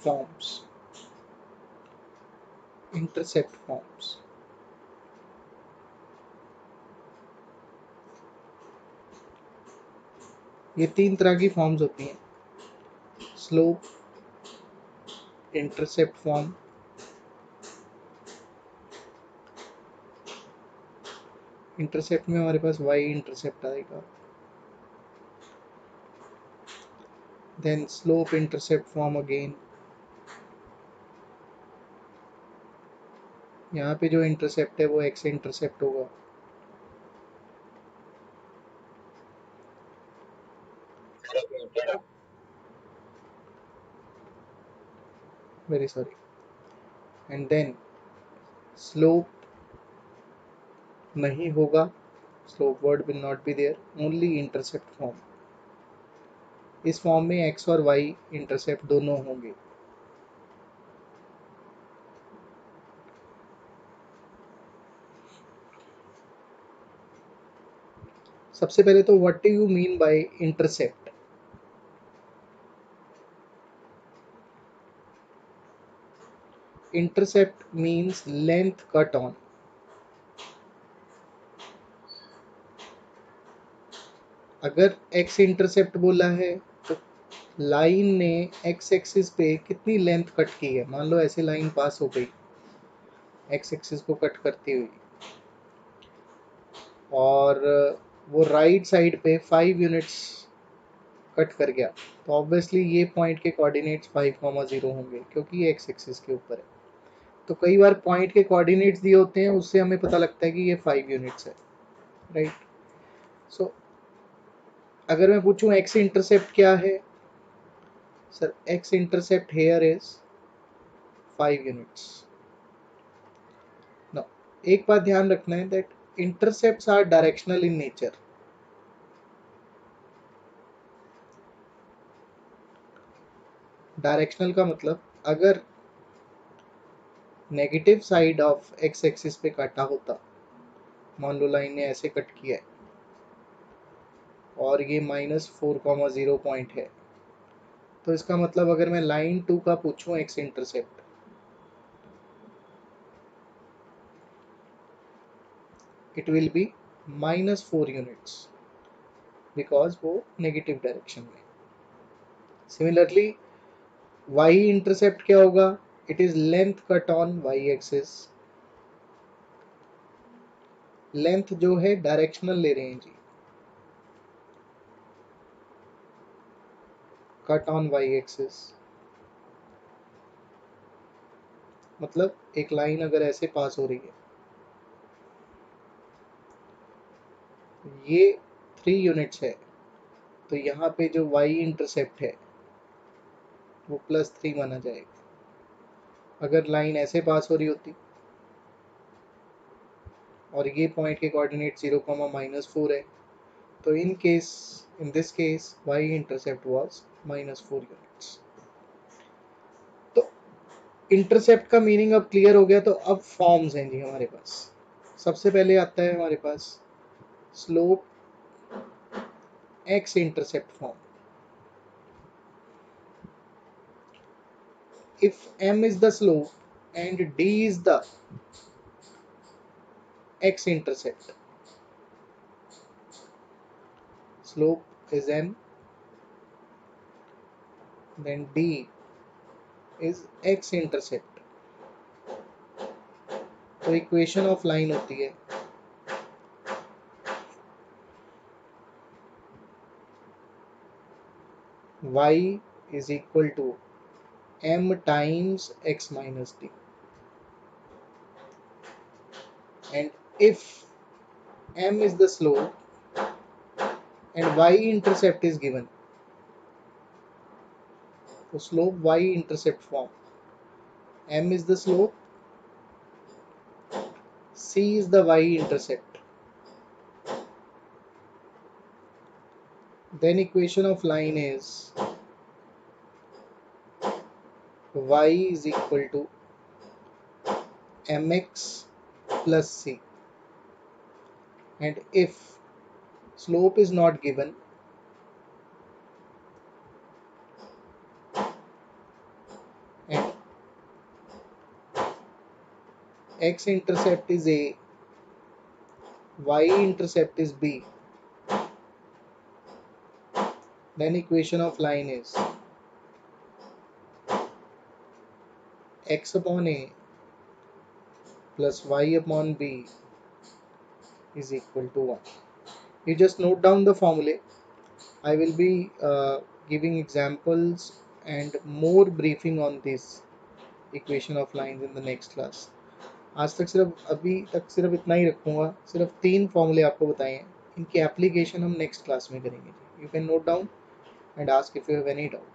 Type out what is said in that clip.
Forms, intercept forms. ये 3 तरह की फॉर्म्स होती हैं, स्लोप, इंटरसेप्ट फॉर्म, इंटरसेप्ट में हमारे पास y इंटरसेप्ट आएगा, then slope intercept form again, यहाँ पे जो इंटरसेप्ट है वो x इंटरसेप्ट होगा, very sorry, and then slope नहीं होगा, slope word will not be there, only intercept form. इस फॉर्म में x और y इंटरसेप्ट दोनों होंगे। सबसे पहले तो what do you mean by intercept? Intercept means length cut on. अगर x इंटरसेप्ट बोला है तो लाइन ने x एक्सिस पे कितनी लेंथ कट की है, मान लो ऐसे लाइन पास हो गई x एक्सिस को कट करती हुई, और वो राइट साइड पे 5 यूनिट्स कट कर गया, तो ऑब्वियसली ये पॉइंट के कोऑर्डिनेट्स 5,0 होंगे क्योंकि ये एक्स एक्सिस के ऊपर है। तो कई बार पॉइंट के कोऑर्डिनेट्स दिए होते हैं, उससे हमें पता लगता है कि ये 5 यूनिट्स है, राइट। सो अगर मैं पूछूं एक्स इंटरसेप्ट क्या है, sir x intercept here is 5 units. Now एक बात ध्यान रखना है that intercepts are directional in nature. Directional का मतलब अगर negative side of x axis पे काटा होता, मान लो लाइन ने ऐसे कट किया है और ये -4,0 पॉइंट है, तो इसका मतलब अगर मैं लाइन 2 का पूछूं x intercept, it will be -4 units because वो नेगेटिव डायरेक्शन में। सिमिलरली y इंटरसेप्ट क्या होगा, it is length cut on y axis. Length जो है डायरेक्शनल ले रहे हैं जी, कट ऑन y एक्सिस मतलब एक लाइन अगर ऐसे पास हो रही है, ये 3 यूनिट्स है, तो यहाँ पे जो y इंटरसेप्ट है वो +3 माना जाएगा। अगर लाइन ऐसे पास हो रही होती और ये पॉइंट के कोऑर्डिनेट 0, -4 है, तो in this case y intercept was -4 units. तो इंटरसेप्ट का मीनिंग अब क्लियर हो गया। तो अब फॉर्म्स हैं जी हमारे पास। सबसे पहले आता है हमारे पास slope x intercept form. if m is the slope and d is the x intercept, slope is m, then d is x intercept, तो इक्वेशन ऑफ लाइन होती है y is equal to m times x minus d, and if m is the slope and y intercept is given, तो slope y intercept form, m is the slope, c is the y intercept, then equation of line is y is equal to mx plus c, and if slope is not given, and x intercept is a, y intercept is b, then equation of line is x upon a plus y upon b is equal to 1. You just note down the formula. I will be giving examples and more briefing on this equation of lines in the next class. आज तक सिर्फ अभी तक सिर्फ इतना ही रखूँगा, सिर्फ 3 फॉर्मूले आपको बताए हैं, इनकी एप्लीकेशन हम नेक्स्ट क्लास में करेंगे. You can note down and ask if you have any doubt.